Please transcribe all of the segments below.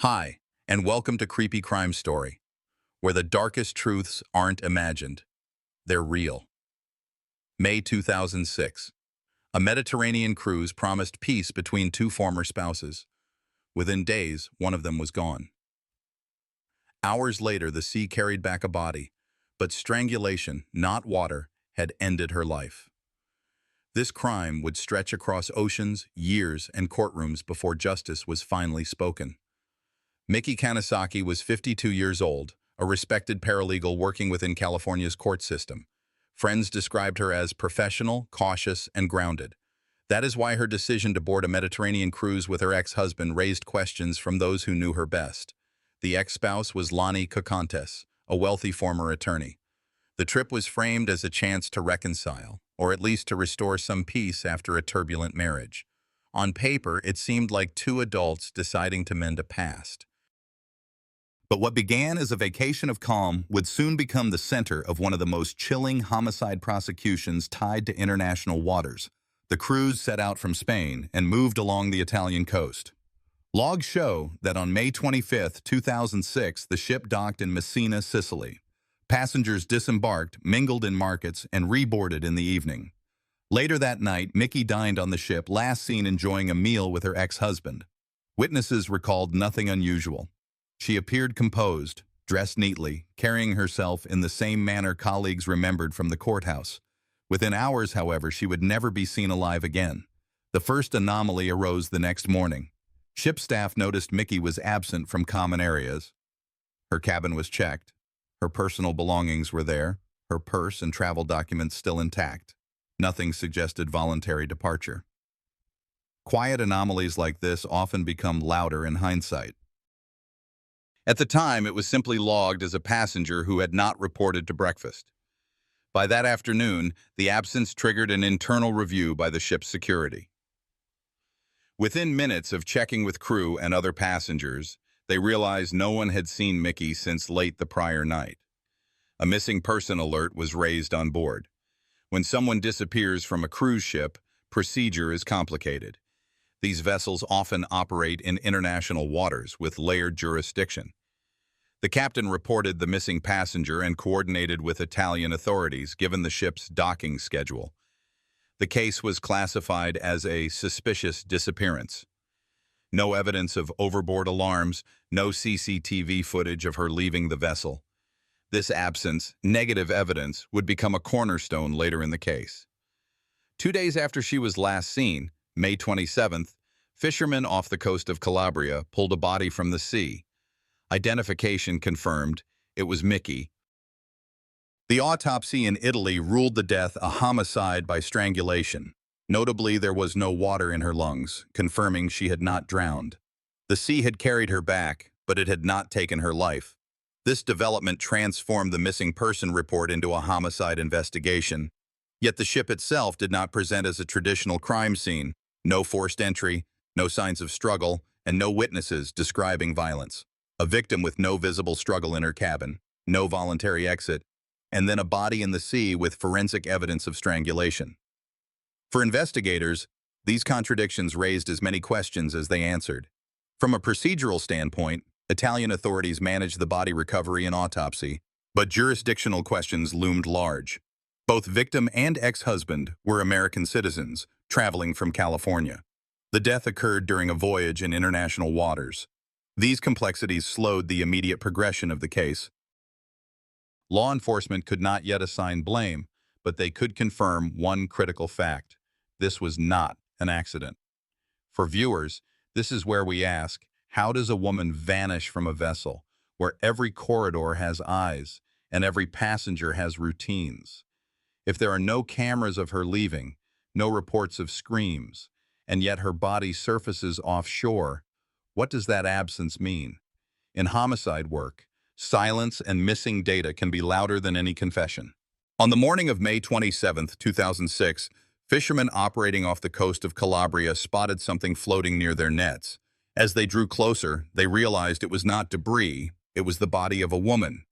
Hi, and welcome to Creepy Crime Story, where the darkest truths aren't imagined, they're real. May 2006. A Mediterranean cruise promised peace between two former spouses. Within days, one of them was gone. Hours later, the sea carried back a body, but strangulation, not water, had ended her life. This crime would stretch across oceans, years, and courtrooms before justice was finally spoken. Miki Kanisaki was 52 years old, a respected paralegal working within California's court system. Friends described her as professional, cautious, and grounded. That is why her decision to board a Mediterranean cruise with her ex-husband raised questions from those who knew her best. The ex-spouse was Lani Kokontes, a wealthy former attorney. The trip was framed as a chance to reconcile, or at least to restore some peace after a turbulent marriage. On paper, it seemed like two adults deciding to mend a past. But what began as a vacation of calm would soon become the center of one of the most chilling homicide prosecutions tied to international waters. The cruise set out from Spain and moved along the Italian coast. Logs show that on May 25, 2006, the ship docked in Messina, Sicily. Passengers disembarked, mingled in markets, and reboarded in the evening. Later that night, Miki dined on the ship, last seen enjoying a meal with her ex-husband. Witnesses recalled nothing unusual. She appeared composed, dressed neatly, carrying herself in the same manner colleagues remembered from the courthouse. Within hours, however, she would never be seen alive again. The first anomaly arose the next morning. Ship staff noticed Miki was absent from common areas. Her cabin was checked. Her personal belongings were there, her purse and travel documents still intact. Nothing suggested voluntary departure. Quiet anomalies like this often become louder in hindsight. At the time, it was simply logged as a passenger who had not reported to breakfast. By that afternoon, the absence triggered an internal review by the ship's security. Within minutes of checking with crew and other passengers, they realized no one had seen Miki since late the prior night. A missing person alert was raised on board. When someone disappears from a cruise ship, procedure is complicated. These vessels often operate in international waters with layered jurisdiction. The captain reported the missing passenger and coordinated with Italian authorities given the ship's docking schedule. The case was classified as a suspicious disappearance. No evidence of overboard alarms, no CCTV footage of her leaving the vessel. This absence, negative evidence, would become a cornerstone later in the case. 2 days after she was last seen, May 27th, fishermen off the coast of Calabria pulled a body from the sea. Identification confirmed it was Miki. The autopsy in Italy ruled the death a homicide by strangulation. Notably, there was no water in her lungs, confirming she had not drowned. The sea had carried her back, but it had not taken her life. This development transformed the missing person report into a homicide investigation. Yet the ship itself did not present as a traditional crime scene. No forced entry, no signs of struggle, and no witnesses describing violence. A victim with no visible struggle in her cabin, no voluntary exit, and then a body in the sea with forensic evidence of strangulation. For investigators, these contradictions raised as many questions as they answered. From a procedural standpoint, Italian authorities managed the body recovery and autopsy, but jurisdictional questions loomed large. Both victim and ex-husband were American citizens, traveling from California. The death occurred during a voyage in international waters. These complexities slowed the immediate progression of the case. Law enforcement could not yet assign blame, but they could confirm one critical fact. This was not an accident. For viewers, this is where we ask, how does a woman vanish from a vessel where every corridor has eyes and every passenger has routines? If there are no cameras of her leaving, no reports of screams, and yet her body surfaces offshore, what does that absence mean? In homicide work, silence and missing data can be louder than any confession. On the morning of May 27, 2006, fishermen operating off the coast of Calabria spotted something floating near their nets. As they drew closer, they realized it was not debris, it was the body of a woman.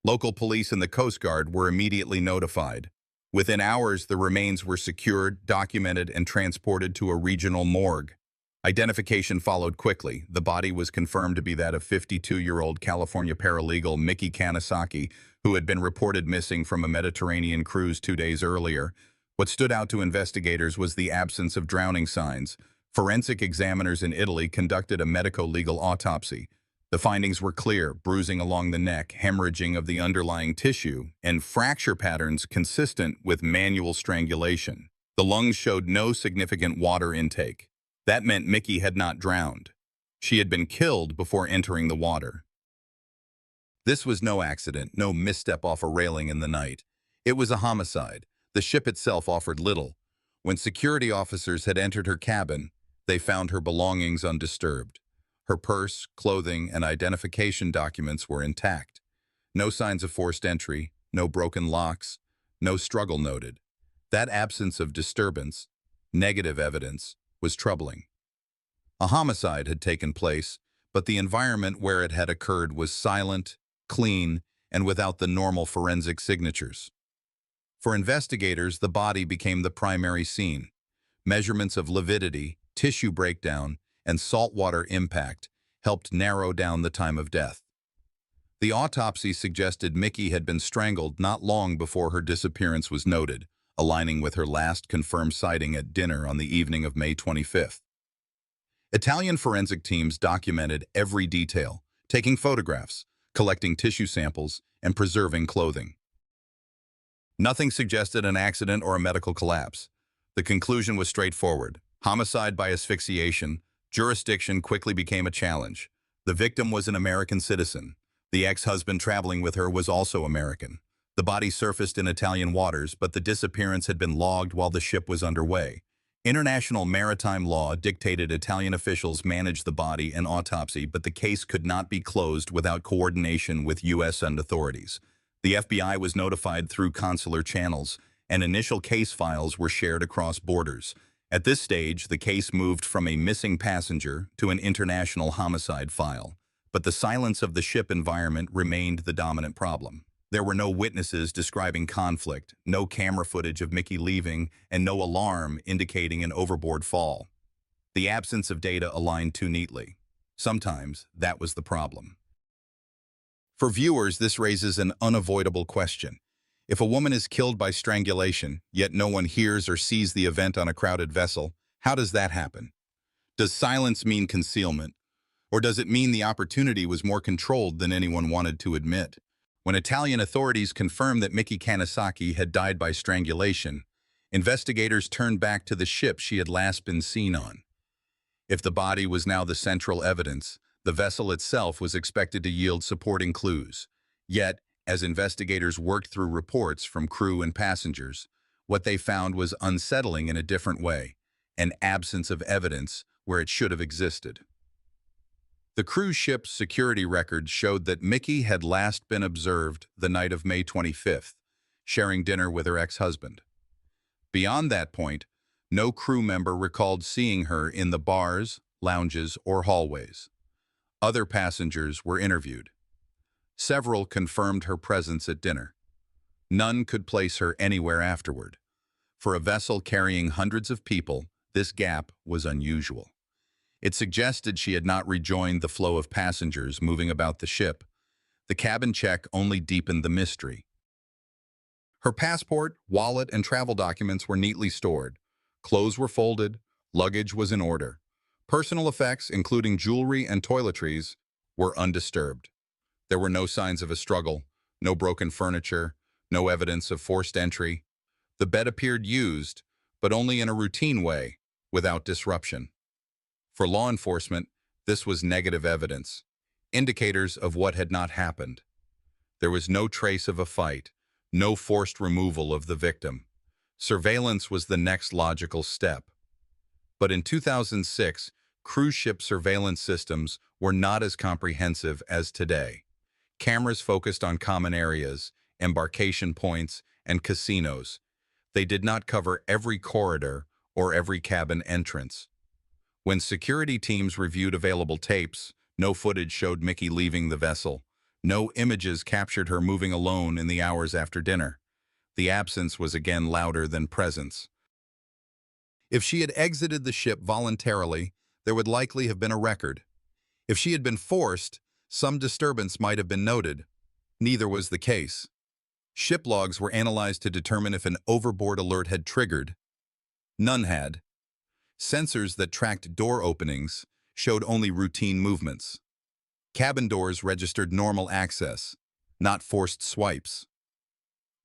Local police and the Coast Guard were immediately notified. Within hours, the remains were secured, documented, and transported to a regional morgue. Identification followed quickly. The body was confirmed to be that of 52-year-old California paralegal Mickey Kanasaki, who had been reported missing from a Mediterranean cruise 2 days earlier. What stood out to investigators was the absence of drowning signs. Forensic examiners in Italy conducted a medico-legal autopsy. The findings were clear: bruising along the neck, hemorrhaging of the underlying tissue, and fracture patterns consistent with manual strangulation. The lungs showed no significant water intake. That meant Mickey had not drowned. She had been killed before entering the water. This was no accident, no misstep off a railing in the night. It was a homicide. The ship itself offered little. When security officers had entered her cabin, they found her belongings undisturbed. Her purse, clothing, and identification documents were intact. No signs of forced entry, no broken locks, no struggle noted. That absence of disturbance, negative evidence, was troubling. A homicide had taken place, but the environment where it had occurred was silent, clean, and without the normal forensic signatures. For investigators, the body became the primary scene. Measurements of lividity, tissue breakdown, and saltwater impact helped narrow down the time of death. The autopsy suggested Mickey had been strangled not long before her disappearance was noted, aligning with her last confirmed sighting at dinner on the evening of May 25th. Italian forensic teams documented every detail, taking photographs, collecting tissue samples, and preserving clothing. Nothing suggested an accident or a medical collapse. The conclusion was straightforward: homicide by asphyxiation. Jurisdiction quickly became a challenge. The victim was an American citizen. The ex-husband traveling with her was also American. The body surfaced in Italian waters, but the disappearance had been logged while the ship was underway. International maritime law dictated Italian officials manage the body and autopsy, but the case could not be closed without coordination with U.S. authorities. The FBI was notified through consular channels, and initial case files were shared across borders. At this stage, the case moved from a missing passenger to an international homicide file. But the silence of the ship environment remained the dominant problem. There were no witnesses describing conflict, no camera footage of Mickey leaving, and no alarm indicating an overboard fall. The absence of data aligned too neatly. Sometimes that was the problem. For viewers, this raises an unavoidable question. If a woman is killed by strangulation, yet no one hears or sees the event on a crowded vessel, how does that happen? Does silence mean concealment? Or does it mean the opportunity was more controlled than anyone wanted to admit? When Italian authorities confirmed that Mickey Kanasaki had died by strangulation, investigators turned back to the ship she had last been seen on. If the body was now the central evidence, the vessel itself was expected to yield supporting clues. Yet, as investigators worked through reports from crew and passengers, what they found was unsettling in a different way: an absence of evidence where it should have existed. The cruise ship's security records showed that Mickey had last been observed the night of May 25th, sharing dinner with her ex-husband. Beyond that point, no crew member recalled seeing her in the bars, lounges, or hallways. Other passengers were interviewed. Several confirmed her presence at dinner. None could place her anywhere afterward. For a vessel carrying hundreds of people, this gap was unusual. It suggested she had not rejoined the flow of passengers moving about the ship. The cabin check only deepened the mystery. Her passport, wallet, and travel documents were neatly stored. Clothes were folded. Luggage was in order. Personal effects, including jewelry and toiletries, were undisturbed. There were no signs of a struggle, no broken furniture, no evidence of forced entry. The bed appeared used, but only in a routine way, without disruption. For law enforcement, this was negative evidence, indicators of what had not happened. There was no trace of a fight, no forced removal of the victim. Surveillance was the next logical step. But in 2006, cruise ship surveillance systems were not as comprehensive as today. Cameras focused on common areas, embarkation points, and casinos. They did not cover every corridor or every cabin entrance. When security teams reviewed available tapes, no footage showed Mickey leaving the vessel. No images captured her moving alone in the hours after dinner. The absence was again louder than presence. If she had exited the ship voluntarily, there would likely have been a record. If she had been forced, some disturbance might have been noted. Neither was the case. Ship logs were analyzed to determine if an overboard alert had triggered. None had. Sensors that tracked door openings showed only routine movements. Cabin doors registered normal access, not forced swipes.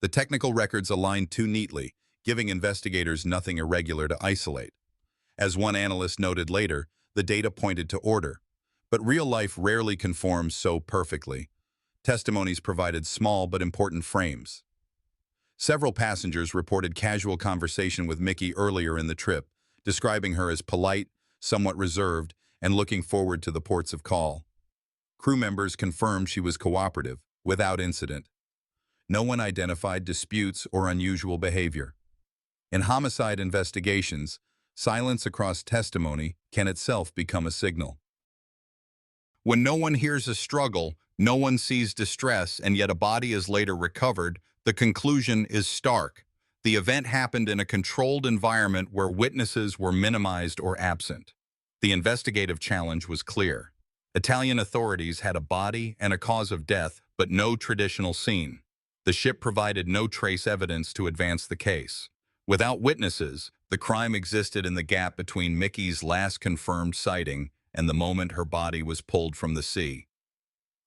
The technical records aligned too neatly, giving investigators nothing irregular to isolate. As one analyst noted later, the data pointed to order. But real life rarely conforms so perfectly. Testimonies provided small but important frames. Several passengers reported casual conversation with Mickey earlier in the trip, describing her as polite, somewhat reserved, and looking forward to the ports of call. Crew members confirmed she was cooperative, without incident. No one identified disputes or unusual behavior. In homicide investigations, silence across testimony can itself become a signal. When no one hears a struggle, no one sees distress, and yet a body is later recovered, the conclusion is stark. The event happened in a controlled environment where witnesses were minimized or absent. The investigative challenge was clear. Italian authorities had a body and a cause of death, but no traditional scene. The ship provided no trace evidence to advance the case. Without witnesses, the crime existed in the gap between Mickey's last confirmed sighting and the moment her body was pulled from the sea.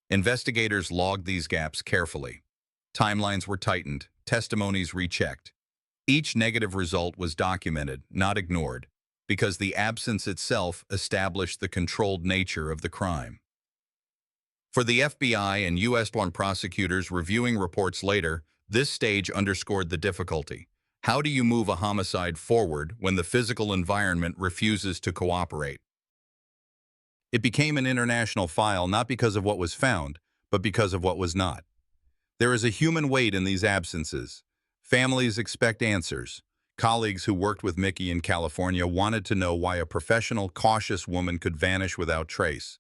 Investigators logged these gaps carefully. Timelines were tightened, testimonies rechecked. Each negative result was documented, not ignored, because the absence itself established the controlled nature of the crime. For the FBI and U.S. prosecutors reviewing reports later, this stage underscored the difficulty. How do you move a homicide forward when the physical environment refuses to cooperate? It became an international file not because of what was found, but because of what was not. There is a human weight in these absences. Families expect answers. Colleagues who worked with Mickey in California wanted to know why a professional, cautious woman could vanish without trace.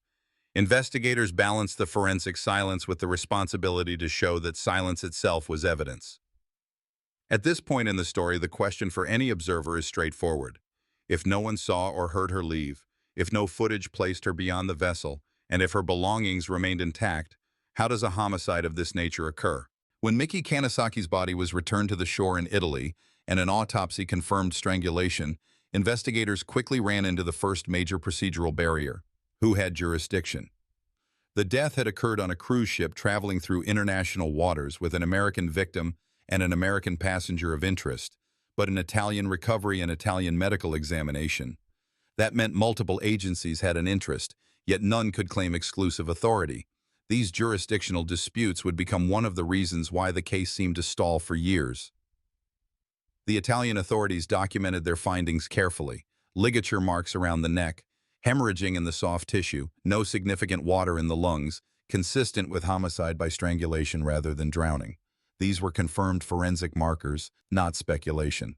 Investigators balanced the forensic silence with the responsibility to show that silence itself was evidence. At this point in the story, the question for any observer is straightforward. If no one saw or heard her leave, if no footage placed her beyond the vessel, and if her belongings remained intact, how does a homicide of this nature occur? When Mickey Kanasaki's body was returned to the shore in Italy and an autopsy confirmed strangulation, investigators quickly ran into the first major procedural barrier: who had jurisdiction? The death had occurred on a cruise ship traveling through international waters with an American victim and an American passenger of interest, but an Italian recovery and Italian medical examination. That meant multiple agencies had an interest, yet none could claim exclusive authority. These jurisdictional disputes would become one of the reasons why the case seemed to stall for years. The Italian authorities documented their findings carefully: ligature marks around the neck, hemorrhaging in the soft tissue, no significant water in the lungs, consistent with homicide by strangulation rather than drowning. These were confirmed forensic markers, not speculation.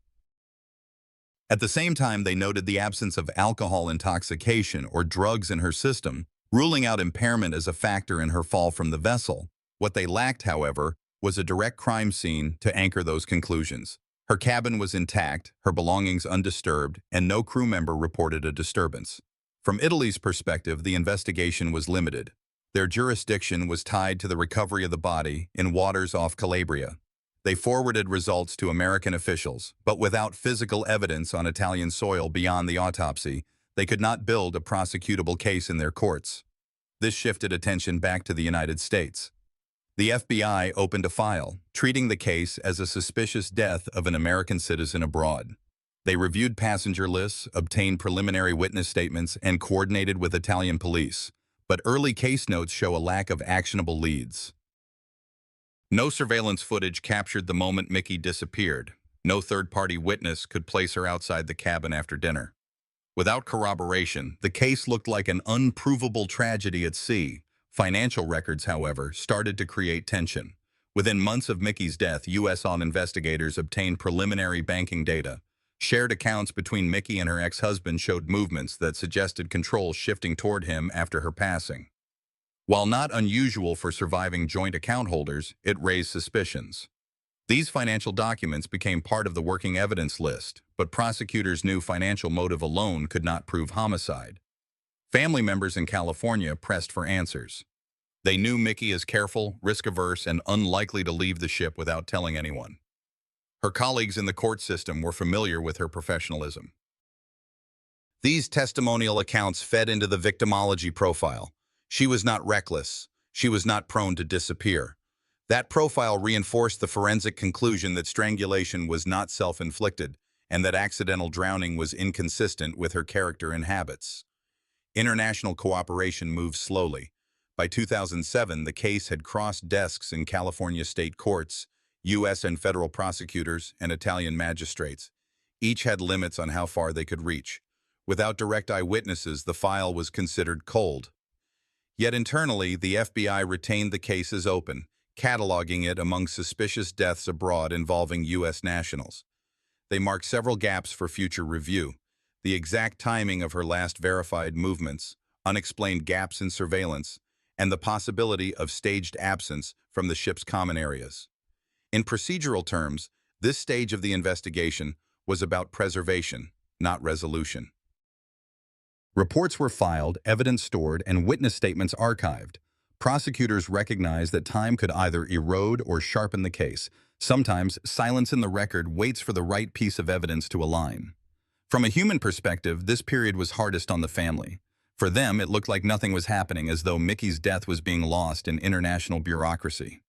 At the same time, they noted the absence of alcohol intoxication or drugs in her system, ruling out impairment as a factor in her fall from the vessel. What they lacked, however, was a direct crime scene to anchor those conclusions. Her cabin was intact, her belongings undisturbed, and no crew member reported a disturbance. From Italy's perspective, the investigation was limited. Their jurisdiction was tied to the recovery of the body in waters off Calabria. They forwarded results to American officials, but without physical evidence on Italian soil beyond the autopsy, they could not build a prosecutable case in their courts. This shifted attention back to the United States. The FBI opened a file, treating the case as a suspicious death of an American citizen abroad. They reviewed passenger lists, obtained preliminary witness statements, and coordinated with Italian police. But early case notes show a lack of actionable leads. No surveillance footage captured the moment Mickey disappeared. No third-party witness could place her outside the cabin after dinner. Without corroboration, the case looked like an unprovable tragedy at sea. Financial records, however, started to create tension. Within months of Mickey's death, U.S. investigators obtained preliminary banking data. Shared accounts between Mickey and her ex-husband showed movements that suggested control shifting toward him after her passing. While not unusual for surviving joint account holders, it raised suspicions. These financial documents became part of the working evidence list, but prosecutors knew financial motive alone could not prove homicide. Family members in California pressed for answers. They knew Mickey as careful, risk-averse, and unlikely to leave the ship without telling anyone. Her colleagues in the court system were familiar with her professionalism. These testimonial accounts fed into the victimology profile. She was not reckless. She was not prone to disappear. That profile reinforced the forensic conclusion that strangulation was not self-inflicted and that accidental drowning was inconsistent with her character and habits. International cooperation moved slowly. By 2007, the case had crossed desks in California state courts, U.S. and federal prosecutors, and Italian magistrates. Each had limits on how far they could reach. Without direct eyewitnesses, the file was considered cold. Yet internally, the FBI retained the case as open, cataloging it among suspicious deaths abroad involving U.S. nationals. They marked several gaps for future review: the exact timing of her last verified movements, unexplained gaps in surveillance, and the possibility of staged absence from the ship's common areas. In procedural terms, this stage of the investigation was about preservation, not resolution. Reports were filed, evidence stored, and witness statements archived. Prosecutors recognized that time could either erode or sharpen the case. Sometimes, silence in the record waits for the right piece of evidence to align. From a human perspective, this period was hardest on the family. For them, it looked like nothing was happening, as though Mickey's death was being lost in international bureaucracy.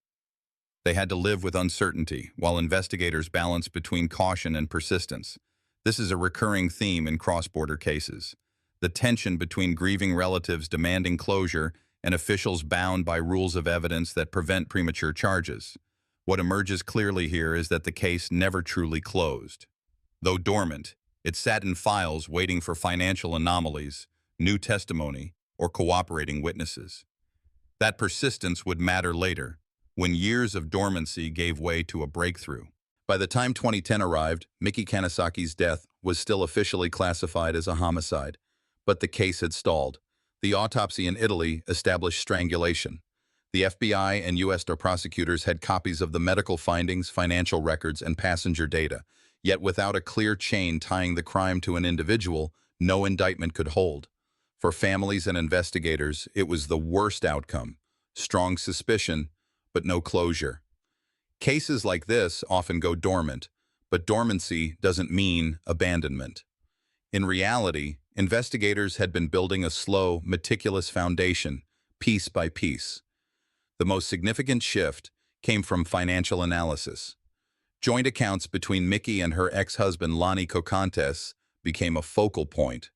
They had to live with uncertainty, while investigators balanced between caution and persistence. This is a recurring theme in cross-border cases: the tension between grieving relatives demanding closure and officials bound by rules of evidence that prevent premature charges. What emerges clearly here is that the case never truly closed. Though dormant, it sat in files waiting for financial anomalies, new testimony, or cooperating witnesses. That persistence would matter later, when years of dormancy gave way to a breakthrough. By the time 2010 arrived, Mickey Kanasaki's death was still officially classified as a homicide, but the case had stalled. The autopsy in Italy established strangulation. The FBI and U.S. prosecutors had copies of the medical findings, financial records, and passenger data. Yet without a clear chain tying the crime to an individual, no indictment could hold. For families and investigators, it was the worst outcome: strong suspicion, but no closure. Cases like this often go dormant, but dormancy doesn't mean abandonment. In reality, investigators had been building a slow, meticulous foundation, piece by piece. The most significant shift came from financial analysis. Joint accounts between Mickey and her ex-husband Lonnie Cocantes became a focal point.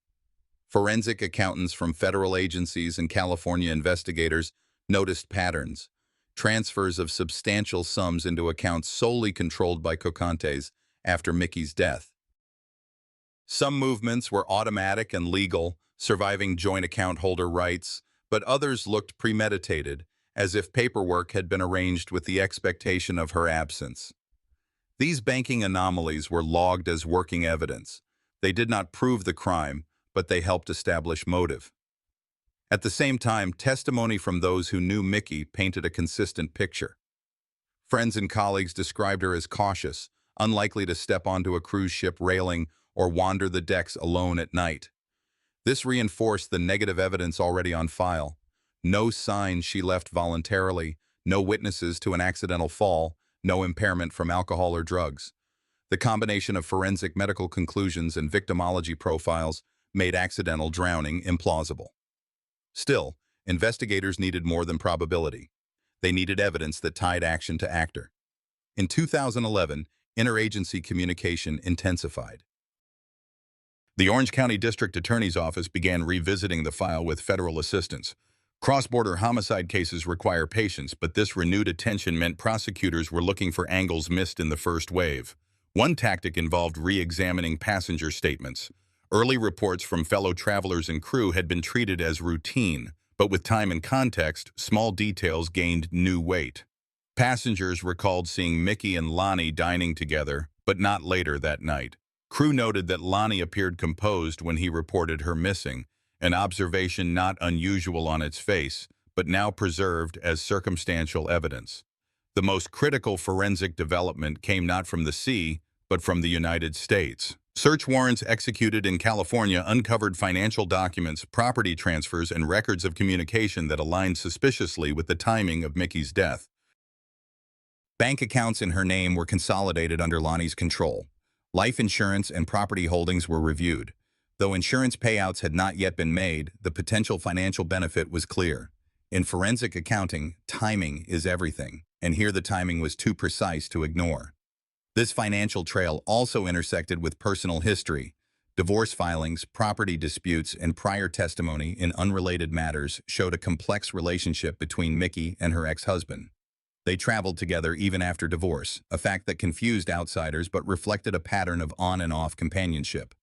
Forensic accountants from federal agencies and California investigators noticed patterns: transfers of substantial sums into accounts solely controlled by Cocantes after Mickey's death. Some movements were automatic and legal, surviving joint account holder rights, but others looked premeditated, as if paperwork had been arranged with the expectation of her absence. These banking anomalies were logged as working evidence. They did not prove the crime, but they helped establish motive. At the same time, testimony from those who knew Mickey painted a consistent picture. Friends and colleagues described her as cautious, unlikely to step onto a cruise ship railing or wander the decks alone at night. This reinforced the negative evidence already on file. No signs she left voluntarily, no witnesses to an accidental fall, no impairment from alcohol or drugs. The combination of forensic medical conclusions and victimology profiles made accidental drowning implausible. Still, investigators needed more than probability. They needed evidence that tied action to actor. In 2011, interagency communication intensified. The Orange County District Attorney's Office began revisiting the file with federal assistance. Cross-border homicide cases require patience, but this renewed attention meant prosecutors were looking for angles missed in the first wave. One tactic involved re-examining passenger statements. Early reports from fellow travelers and crew had been treated as routine, but with time and context, small details gained new weight. Passengers recalled seeing Mickey and Lonnie dining together, but not later that night. Crew noted that Lonnie appeared composed when he reported her missing, an observation not unusual on its face, but now preserved as circumstantial evidence. The most critical forensic development came not from the sea, but from the United States. Search warrants executed in California uncovered financial documents, property transfers, and records of communication that aligned suspiciously with the timing of Mickey's death. Bank accounts in her name were consolidated under Lonnie's control. Life insurance and property holdings were reviewed. Though insurance payouts had not yet been made, the potential financial benefit was clear. In forensic accounting, timing is everything, and here the timing was too precise to ignore. This financial trail also intersected with personal history. Divorce filings, property disputes, and prior testimony in unrelated matters showed a complex relationship between Mickey and her ex-husband. They traveled together even after divorce, a fact that confused outsiders but reflected a pattern of on and off companionship.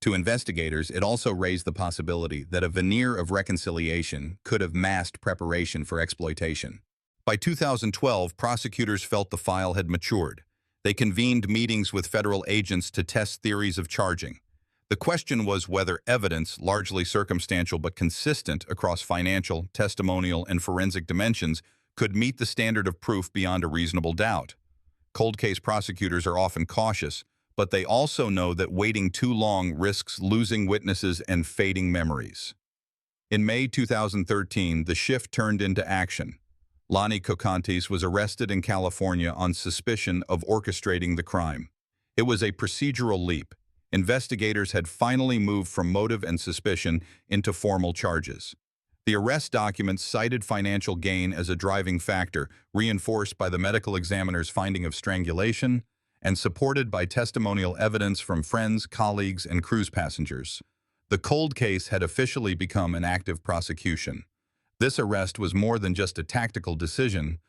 To investigators, it also raised the possibility that a veneer of reconciliation could have masked preparation for exploitation. By 2012, prosecutors felt the file had matured. They convened meetings with federal agents to test theories of charging. The question was whether evidence, largely circumstantial but consistent across financial, testimonial, and forensic dimensions, could meet the standard of proof beyond a reasonable doubt. Cold case prosecutors are often cautious, but they also know that waiting too long risks losing witnesses and fading memories. In May 2013, the shift turned into action. Lonnie Cocantes was arrested in California on suspicion of orchestrating the crime. It was a procedural leap. Investigators had finally moved from motive and suspicion into formal charges. The arrest documents cited financial gain as a driving factor, reinforced by the medical examiner's finding of strangulation and supported by testimonial evidence from friends, colleagues, and cruise passengers. The cold case had officially become an active prosecution. This arrest was more than just a tactical decision,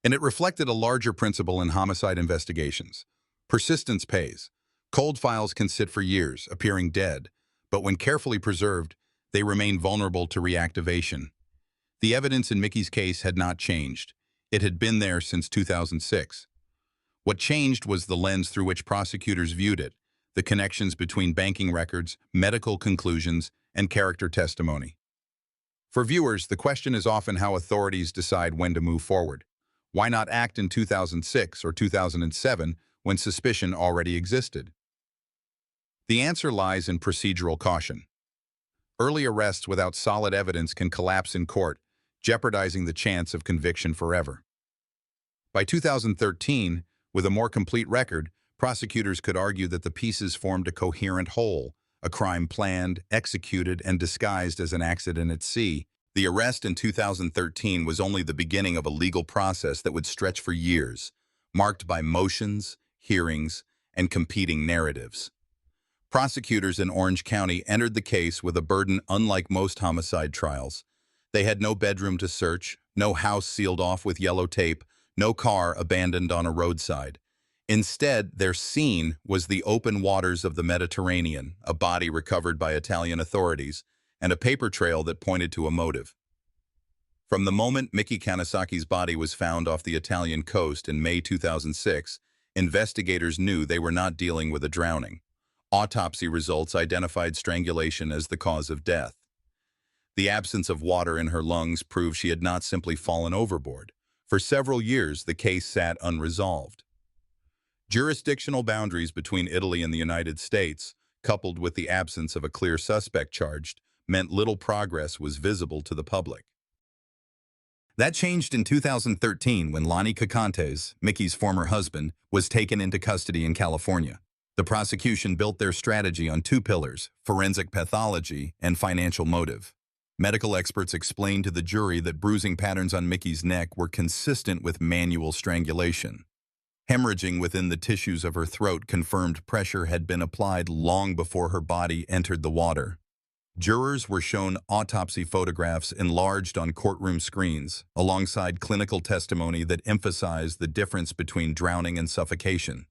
and it reflected a larger principle in homicide investigations. Persistence pays. Cold files can sit for years, appearing dead, but when carefully preserved, they remain vulnerable to reactivation. The evidence in Mickey's case had not changed. It had been there since 2006. What changed was the lens through which prosecutors viewed it, the connections between banking records, medical conclusions, and character testimony. For viewers, the question is often how authorities decide when to move forward. Why not act in 2006 or 2007 when suspicion already existed? The answer lies in procedural caution. Early arrests without solid evidence can collapse in court, jeopardizing the chance of conviction forever. By 2013, with a more complete record, prosecutors could argue that the pieces formed a coherent whole, a crime planned, executed, and disguised as an accident at sea. The arrest in 2013 was only the beginning of a legal process that would stretch for years, marked by motions, hearings, and competing narratives. Prosecutors in Orange County entered the case with a burden unlike most homicide trials. They had no bedroom to search, no house sealed off with yellow tape, no car abandoned on a roadside. Instead, their scene was the open waters of the Mediterranean, a body recovered by Italian authorities, and a paper trail that pointed to a motive. From the moment Mickey Kanasaki's body was found off the Italian coast in May 2006, investigators knew they were not dealing with a drowning. Autopsy results identified strangulation as the cause of death. The absence of water in her lungs proved she had not simply fallen overboard. For several years, the case sat unresolved. Jurisdictional boundaries between Italy and the United States, coupled with the absence of a clear suspect charged, meant little progress was visible to the public. That changed in 2013 when Lonnie Cocantes, Mickey's former husband, was taken into custody in California. The prosecution built their strategy on two pillars: forensic pathology and financial motive. Medical experts explained to the jury that bruising patterns on Mickey's neck were consistent with manual strangulation. Hemorrhaging within the tissues of her throat confirmed pressure had been applied long before her body entered the water. Jurors were shown autopsy photographs enlarged on courtroom screens, alongside clinical testimony that emphasized the difference between drowning and suffocation.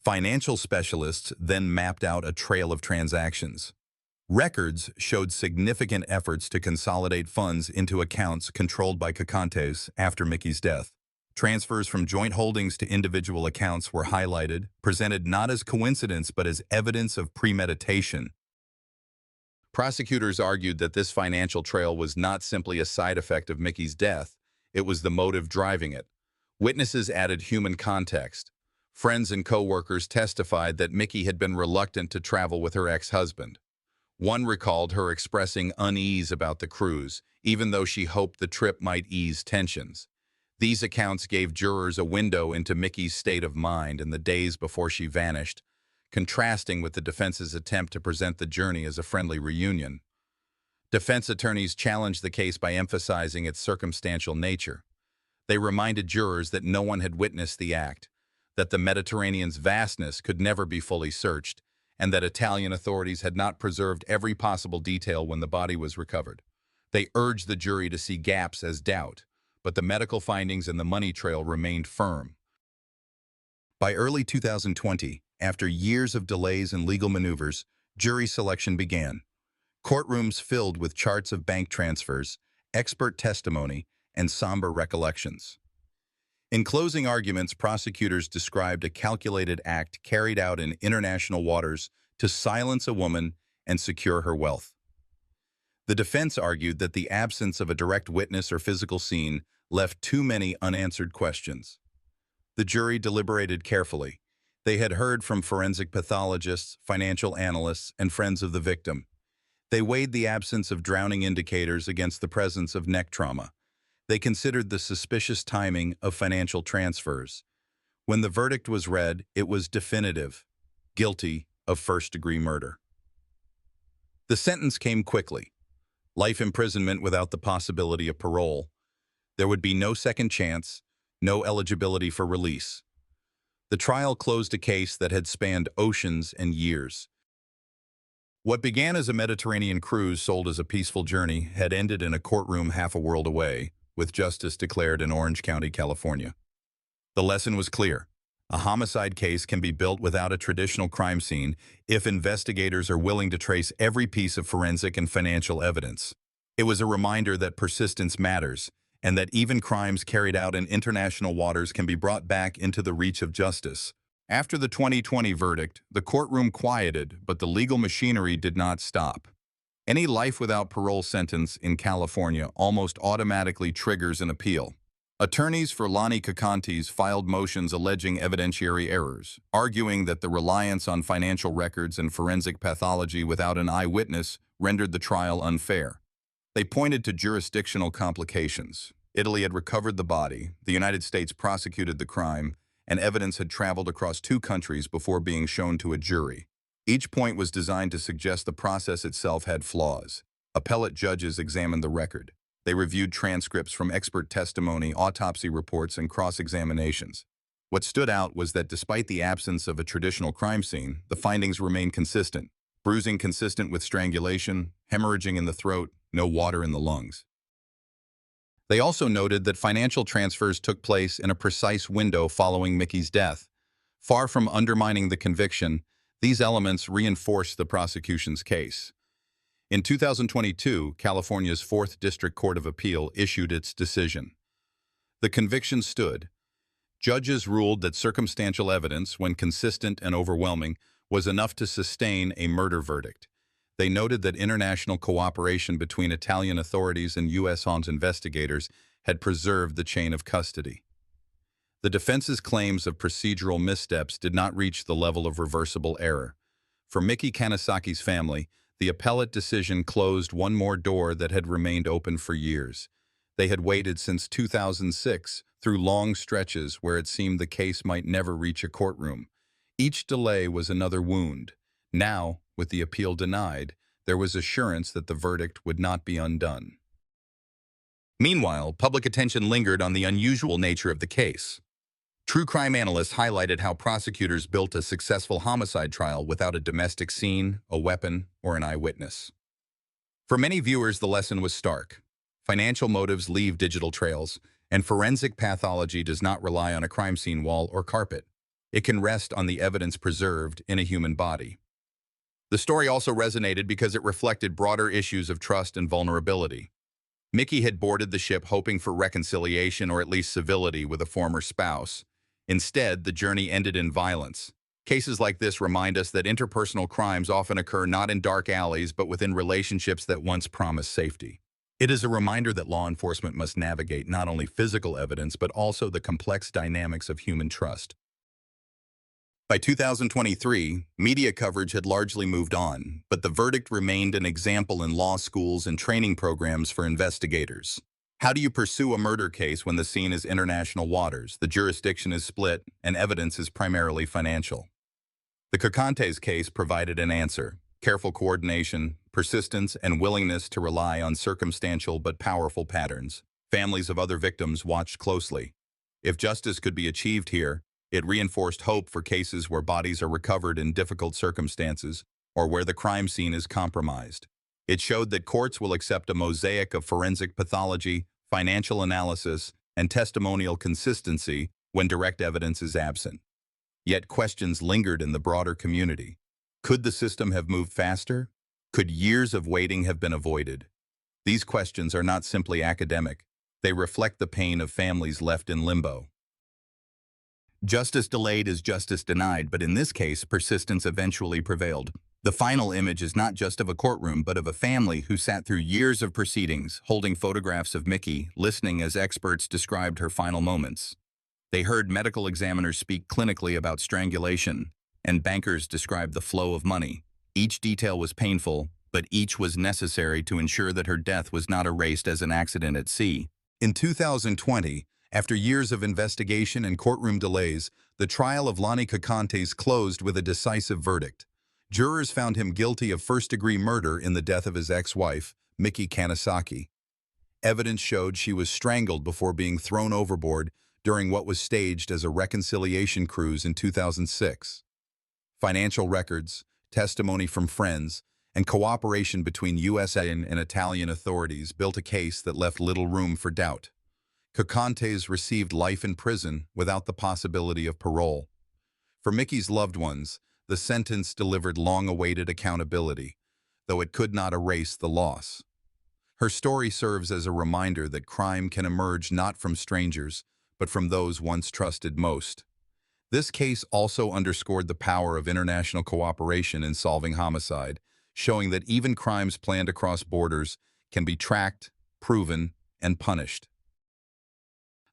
Financial specialists then mapped out a trail of transactions. Records showed significant efforts to consolidate funds into accounts controlled by Cocantes after Mickey's death. Transfers from joint holdings to individual accounts were highlighted, presented not as coincidence but as evidence of premeditation. Prosecutors argued that this financial trail was not simply a side effect of Mickey's death, it was the motive driving it. Witnesses added human context. Friends and co-workers testified that Mickey had been reluctant to travel with her ex-husband. One recalled her expressing unease about the cruise, even though she hoped the trip might ease tensions. These accounts gave jurors a window into Mickey's state of mind in the days before she vanished, contrasting with the defense's attempt to present the journey as a friendly reunion. Defense attorneys challenged the case by emphasizing its circumstantial nature. They reminded jurors that no one had witnessed the act, that the Mediterranean's vastness could never be fully searched, and that Italian authorities had not preserved every possible detail when the body was recovered. They urged the jury to see gaps as doubt, but the medical findings and the money trail remained firm. By early 2020, after years of delays and legal maneuvers, jury selection began. Courtrooms filled with charts of bank transfers, expert testimony, and somber recollections. In closing arguments, prosecutors described a calculated act carried out in international waters to silence a woman and secure her wealth. The defense argued that the absence of a direct witness or physical scene left too many unanswered questions. The jury deliberated carefully. They had heard from forensic pathologists, financial analysts, and friends of the victim. They weighed the absence of drowning indicators against the presence of neck trauma. They considered the suspicious timing of financial transfers. When the verdict was read, it was definitive: guilty of first-degree murder. The sentence came quickly: life imprisonment without the possibility of parole. There would be no second chance, no eligibility for release. The trial closed a case that had spanned oceans and years. What began as a Mediterranean cruise sold as a peaceful journey had ended in a courtroom half a world away, with justice declared in Orange County, California. The lesson was clear: a homicide case can be built without a traditional crime scene if investigators are willing to trace every piece of forensic and financial evidence. It was a reminder that persistence matters, and that even crimes carried out in international waters can be brought back into the reach of justice. After the 2020 verdict, the courtroom quieted, but the legal machinery did not stop. Any life without parole sentence in California almost automatically triggers an appeal. Attorneys for Lonnie Cacantes filed motions alleging evidentiary errors, arguing that the reliance on financial records and forensic pathology without an eyewitness rendered the trial unfair. They pointed to jurisdictional complications. Italy had recovered the body, the United States prosecuted the crime, and evidence had traveled across 2 countries before being shown to a jury. Each point was designed to suggest the process itself had flaws. Appellate judges examined the record. They reviewed transcripts from expert testimony, autopsy reports, and cross-examinations. What stood out was that despite the absence of a traditional crime scene, the findings remained consistent. Bruising consistent with strangulation, hemorrhaging in the throat, no water in the lungs. They also noted that financial transfers took place in a precise window following Mickey's death. Far from undermining the conviction, these elements reinforced the prosecution's case. In 2022, California's 4th District Court of Appeal issued its decision. The conviction stood. Judges ruled that circumstantial evidence, when consistent and overwhelming, was enough to sustain a murder verdict. They noted that international cooperation between Italian authorities and U.S. arms investigators had preserved the chain of custody. The defense's claims of procedural missteps did not reach the level of reversible error. For Mickey Kanasaki's family, the appellate decision closed one more door that had remained open for years. They had waited since 2006, through long stretches where it seemed the case might never reach a courtroom. Each delay was another wound. Now, with the appeal denied, there was assurance that the verdict would not be undone. Meanwhile, public attention lingered on the unusual nature of the case. True crime analysts highlighted how prosecutors built a successful homicide trial without a domestic scene, a weapon, or an eyewitness. For many viewers, the lesson was stark. Financial motives leave digital trails, and forensic pathology does not rely on a crime scene wall or carpet. It can rest on the evidence preserved in a human body. The story also resonated because it reflected broader issues of trust and vulnerability. Mickey had boarded the ship hoping for reconciliation or at least civility with a former spouse. Instead, the journey ended in violence. Cases like this remind us that interpersonal crimes often occur not in dark alleys but within relationships that once promised safety. It is a reminder that law enforcement must navigate not only physical evidence but also the complex dynamics of human trust. By 2023, media coverage had largely moved on, but the verdict remained an example in law schools and training programs for investigators. How do you pursue a murder case when the scene is international waters, the jurisdiction is split, and evidence is primarily financial? The Cocantes case provided an answer: careful coordination, persistence, and willingness to rely on circumstantial but powerful patterns. Families of other victims watched closely. If justice could be achieved here, it reinforced hope for cases where bodies are recovered in difficult circumstances or where the crime scene is compromised. It showed that courts will accept a mosaic of forensic pathology, financial analysis, and testimonial consistency when direct evidence is absent. Yet questions lingered in the broader community. Could the system have moved faster? Could years of waiting have been avoided? These questions are not simply academic. They reflect the pain of families left in limbo. Justice delayed is justice denied, but in this case, persistence eventually prevailed. The final image is not just of a courtroom, but of a family who sat through years of proceedings, holding photographs of Mickey, listening as experts described her final moments. They heard medical examiners speak clinically about strangulation, and bankers describe the flow of money. Each detail was painful, but each was necessary to ensure that her death was not erased as an accident at sea. In 2020, after years of investigation and courtroom delays, the trial of Lonnie Cocantes closed with a decisive verdict. Jurors found him guilty of first-degree murder in the death of his ex-wife, Mickey Kanisaki. Evidence showed she was strangled before being thrown overboard during what was staged as a reconciliation cruise in 2006. Financial records, testimony from friends, and cooperation between U.S. and Italian authorities built a case that left little room for doubt. Cocantes received life in prison without the possibility of parole. For Mickey's loved ones, the sentence delivered long-awaited accountability, though it could not erase the loss. Her story serves as a reminder that crime can emerge not from strangers, but from those once trusted most. This case also underscored the power of international cooperation in solving homicide, showing that even crimes planned across borders can be tracked, proven, and punished.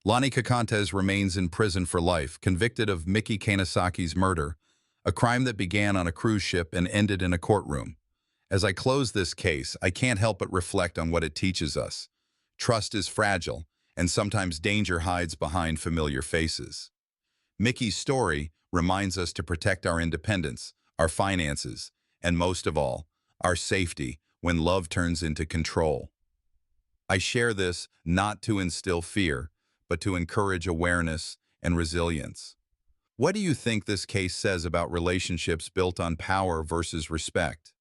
Lonnie Cocantes remains in prison for life, convicted of Mickey Kanisaki's murder, a crime that began on a cruise ship and ended in a courtroom. As I close this case, I can't help but reflect on what it teaches us. Trust is fragile, and sometimes danger hides behind familiar faces. Mickey's story reminds us to protect our independence, our finances, and most of all, our safety when love turns into control. I share this not to instill fear, but to encourage awareness and resilience. What do you think this case says about relationships built on power versus respect?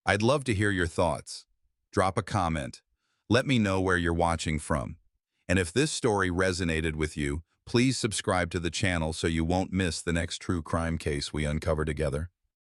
I'd love to hear your thoughts. Drop a comment. Let me know where you're watching from. And if this story resonated with you, please subscribe to the channel so you won't miss the next true crime case we uncover together.